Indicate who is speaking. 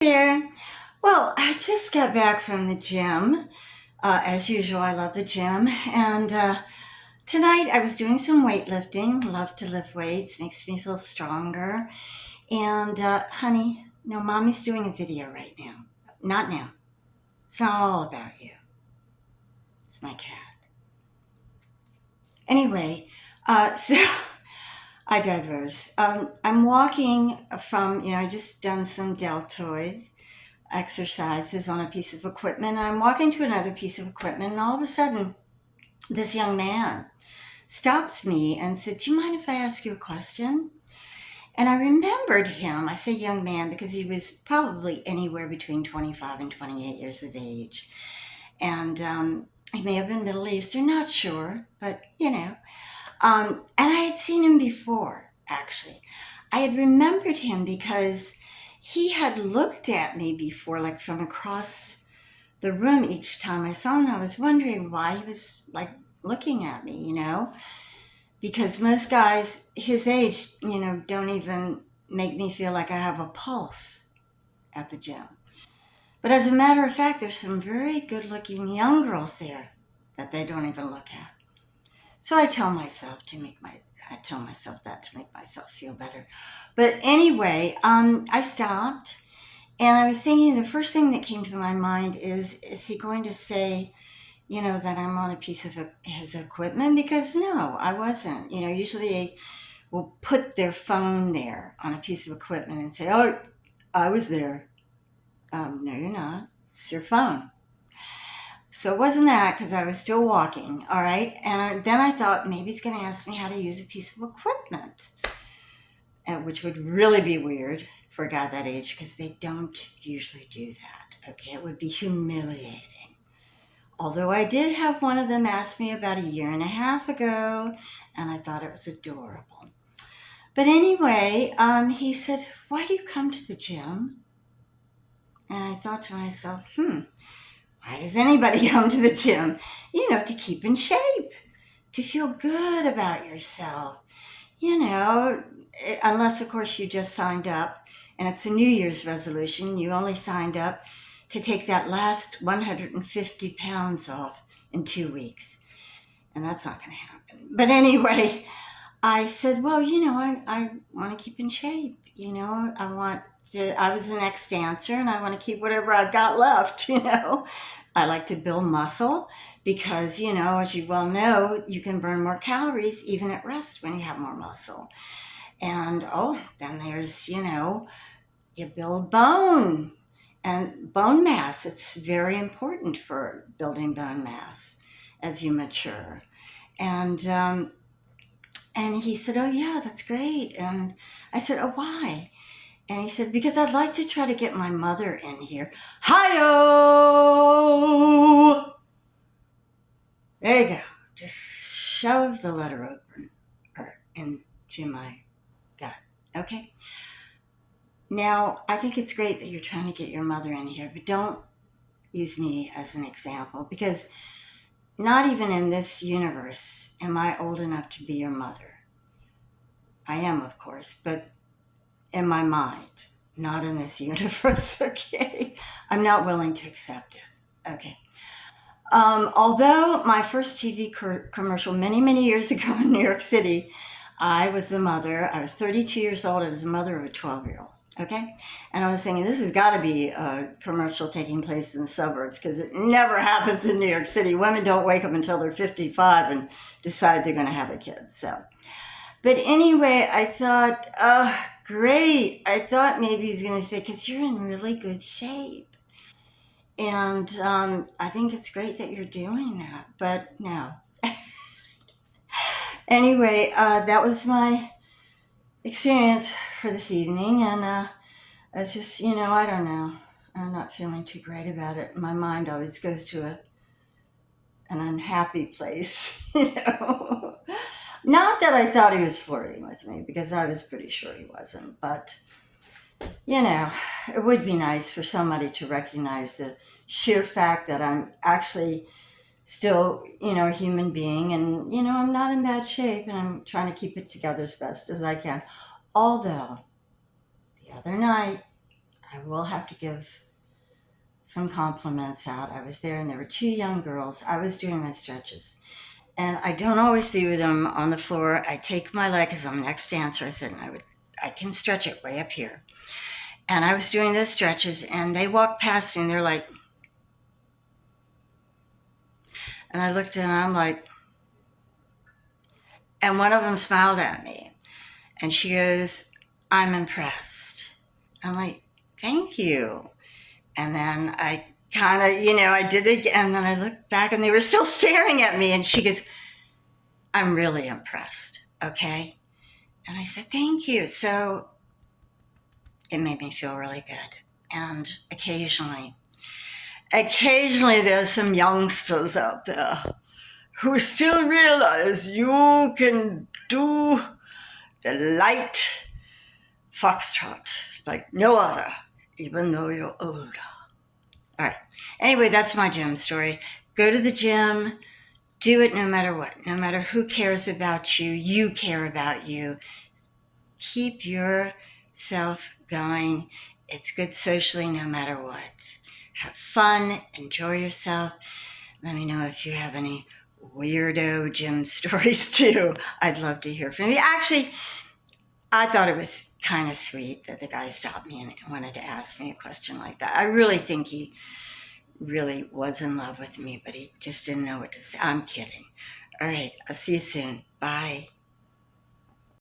Speaker 1: There. Well, I just got back from the gym. As usual, I love the gym. And tonight I was doing some weightlifting. Love to lift weights, makes me feel stronger. And honey, no, mommy's doing a video right now. Not now. It's not all about you. It's my cat. Anyway, so I diverse. I'm walking from, I just done some deltoid exercises on a piece of equipment. I'm walking to another piece of equipment, and all of a sudden, this young man stops me and said, "Do you mind if I ask you a question?" And I remembered him. I say young man because he was probably anywhere between 25 and 28 years of age. And he may have been Middle Eastern, not sure, but and I had seen him before, actually. I had remembered him because he had looked at me before, like from across the room each time I saw him. I was wondering why he was like looking at me, because most guys his age, don't even make me feel like I have a pulse at the gym. But as a matter of fact, there's some very good looking young girls there that they don't even look at. So I tell myself that to make myself feel better. But anyway, I stopped and I was thinking the first thing that came to my mind is he going to say, that I'm on a piece of his equipment? Because no, I wasn't. Usually they will put their phone there on a piece of equipment and say, "Oh, I was there." No, you're not. It's your phone. So it wasn't that because I was still walking, all right? And then I thought maybe he's going to ask me how to use a piece of equipment, which would really be weird for a guy that age because they don't usually do that, okay? It would be humiliating. Although I did have one of them ask me about a year and a half ago, and I thought it was adorable. But anyway, he said, "Why do you come to the gym?" And I thought to myself, why does anybody come to the gym? To keep in shape, to feel good about yourself, unless, of course, you just signed up and it's a New Year's resolution. You only signed up to take that last 150 pounds off in 2 weeks. And that's not going to happen. But anyway, I said, well, I want to keep in shape. I was an ex dancer and I want to keep whatever I've got left. I like to build muscle because, as you well know, you can burn more calories even at rest when you have more muscle. And then there's, you build bone and bone mass. It's very important for building bone mass as you mature. And, and he said, "Oh, yeah, that's great." And I said, "Oh, why?" And he said, "Because I'd like to try to get my mother in here." Hi-oh! There you go. Just shove the letter open or into my gut. Okay? Now, I think it's great that you're trying to get your mother in here, but don't use me as an example because not even in this universe am I old enough to be your mother. I am, of course, but in my mind, not in this universe, okay? I'm not willing to accept it, okay? Although my first TV commercial many, many years ago in New York City, I was the mother. I was 32 years old. I was the mother of a 12-year-old, okay? And I was thinking, this has got to be a commercial taking place in the suburbs because it never happens in New York City. Women don't wake up until they're 55 and decide they're going to have a kid, so. But anyway, I thought, great. I thought maybe he's going to say, because you're in really good shape. And I think it's great that you're doing that. But no. Anyway, that was my experience for this evening. And it's just, I don't know. I'm not feeling too great about it. My mind always goes to an unhappy place, Not that I thought he was flirting with me, because I was pretty sure he wasn't. But, it would be nice for somebody to recognize the sheer fact that I'm actually still, a human being and, I'm not in bad shape and I'm trying to keep it together as best as I can. Although, the other night, I will have to give some compliments out. I was there and there were two young girls. I was doing my stretches. And I don't always do them on the floor. I take my leg because I'm an ex-dancer. I said I can stretch it way up here. And I was doing those stretches and they walked past me and they're like, and I looked at them and I'm like, and one of them smiled at me and she goes, I'm impressed. I'm like, thank you. And then I kind of, I did it again. And then I looked back and they were still staring at me and she goes, I'm really impressed. Okay. And I said, thank you. So it made me feel really good. And occasionally there's some youngsters out there who still realize you can do the light foxtrot like no other, even though you're older. All right. Anyway, that's my gym story. Go to the gym. Do it no matter what. No matter who cares about you, you care about you. Keep yourself going. It's good socially no matter what. Have fun. Enjoy yourself. Let me know if you have any weirdo gym stories too. I'd love to hear from you. Actually, I thought it was kind of sweet that the guy stopped me and wanted to ask me a question like that. I really think he really was in love with me, but he just didn't know what to say. I'm kidding. All right, I'll see you soon. Bye.